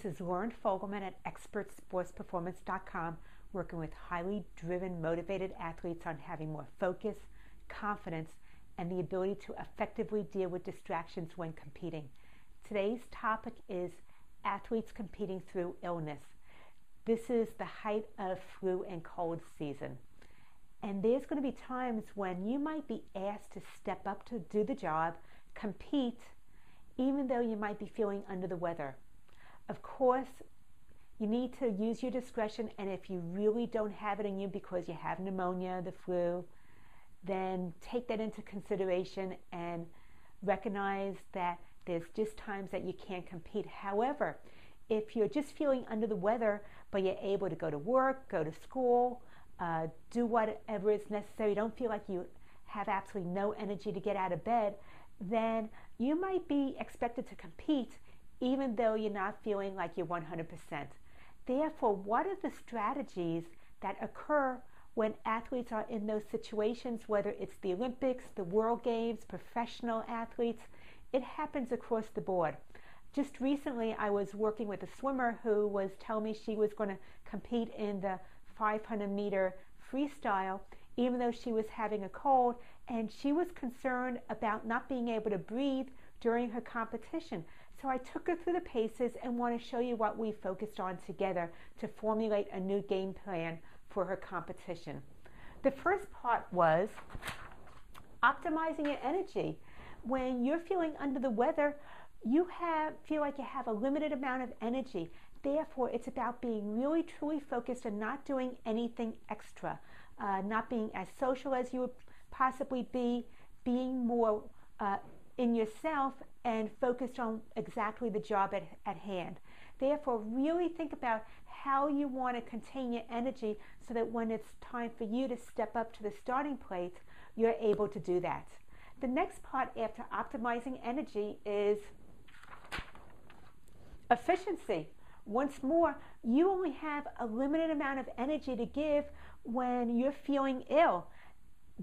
This is Lauren Fogelman at ExpertSportsPerformance.com, working with highly driven, motivated athletes on having more focus, confidence, and the ability to effectively deal with distractions when competing. Today's topic is athletes competing through illness. This is the height of flu and cold season. And there's going to be times when you might be asked to step up to do the job, compete, even though you might be feeling under the weather. Of course, you need to use your discretion, and if you really don't have it in you because you have pneumonia, the flu, then take that into consideration and recognize that there's just times that you can't compete. However, if you're just feeling under the weather, but you're able to go to work, go to school, do whatever is necessary, don't feel like you have absolutely no energy to get out of bed, then you might be expected to compete even though you're not feeling like you're 100%. Therefore, what are the strategies that occur when athletes are in those situations, whether it's the Olympics, the World Games, professional athletes? It happens across the board. Just recently, I was working with a swimmer who was telling me she was going to compete in the 500-meter freestyle, even though she was having a cold, and she was concerned about not being able to breathe during her competition. So I took her through the paces and want to show you what we focused on together to formulate a new game plan for her competition. The first part was optimizing your energy. When you're feeling under the weather, you feel like you have a limited amount of energy. Therefore, it's about being really truly focused and not doing anything extra, not being as social as you would possibly be, being more in yourself and focused on exactly the job at hand. Therefore, really think about how you want to contain your energy so that when it's time for you to step up to the starting plate, you're able to do that. The next part after optimizing energy is efficiency. Once more, you only have a limited amount of energy to give when you're feeling ill.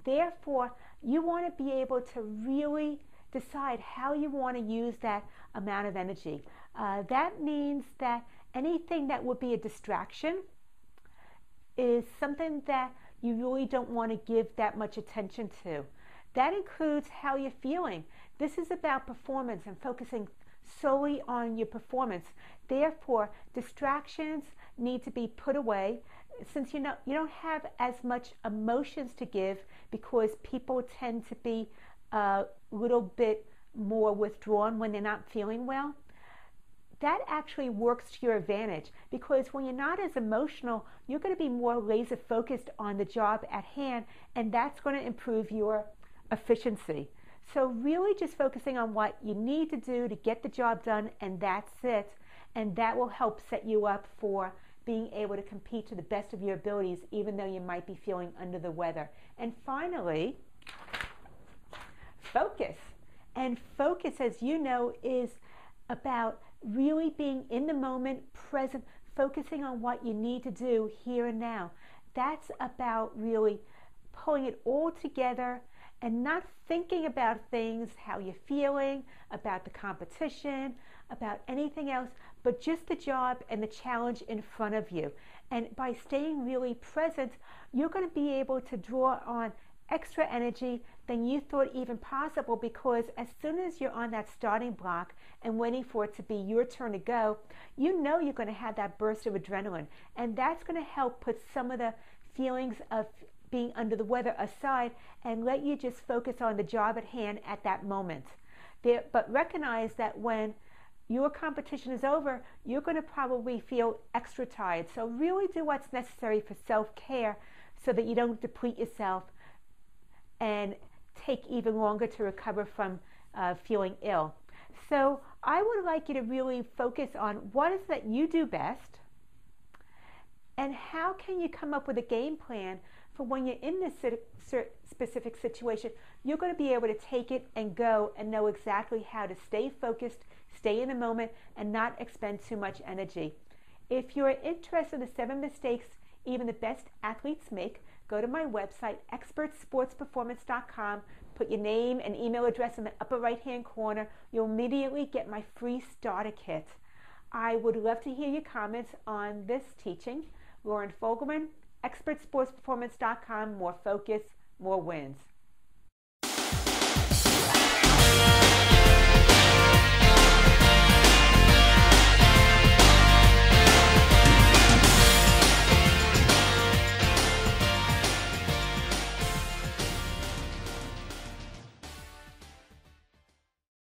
Therefore, you want to be able to really decide how you want to use that amount of energy. That means that anything that would be a distraction is something that you really don't want to give that much attention to. That includes how you're feeling. This is about performance and focusing solely on your performance. Therefore, distractions need to be put away, since you don't have as much emotions to give, because people tend to be a little bit more withdrawn when they're not feeling well. That actually works to your advantage, because when you're not as emotional, you're going to be more laser focused on the job at hand, and that's going to improve your efficiency. So really just focusing on what you need to do to get the job done, and that's it. And that will help set you up for being able to compete to the best of your abilities, even though you might be feeling under the weather. And finally, focus. And focus, as you know, is about really being in the moment, present, focusing on what you need to do here and now. That's about really pulling it all together and not thinking about things, how you're feeling, about the competition, about anything else, but just the job and the challenge in front of you. And by staying really present, you're going to be able to draw on extra energy than you thought even possible, because as soon as you're on that starting block and waiting for it to be your turn to go, you know you're going to have that burst of adrenaline, and that's going to help put some of the feelings of being under the weather aside and let you just focus on the job at hand at that moment. But recognize that when your competition is over, you're going to probably feel extra tired. So really do what's necessary for self-care so that you don't deplete yourself and take even longer to recover from feeling ill. So I would like you to really focus on what is that you do best, and how can you come up with a game plan for when you're in this specific situation. You're going to be able to take it and go and know exactly how to stay focused, stay in the moment, and not expend too much energy. If you're interested in the 7 mistakes even the best athletes make, go to my website, ExpertSportsPerformance.com, put your name and email address in the upper right-hand corner. You'll immediately get my free starter kit. I would love to hear your comments on this teaching. Lauren Fogelman, ExpertSportsPerformance.com, more focus, more wins.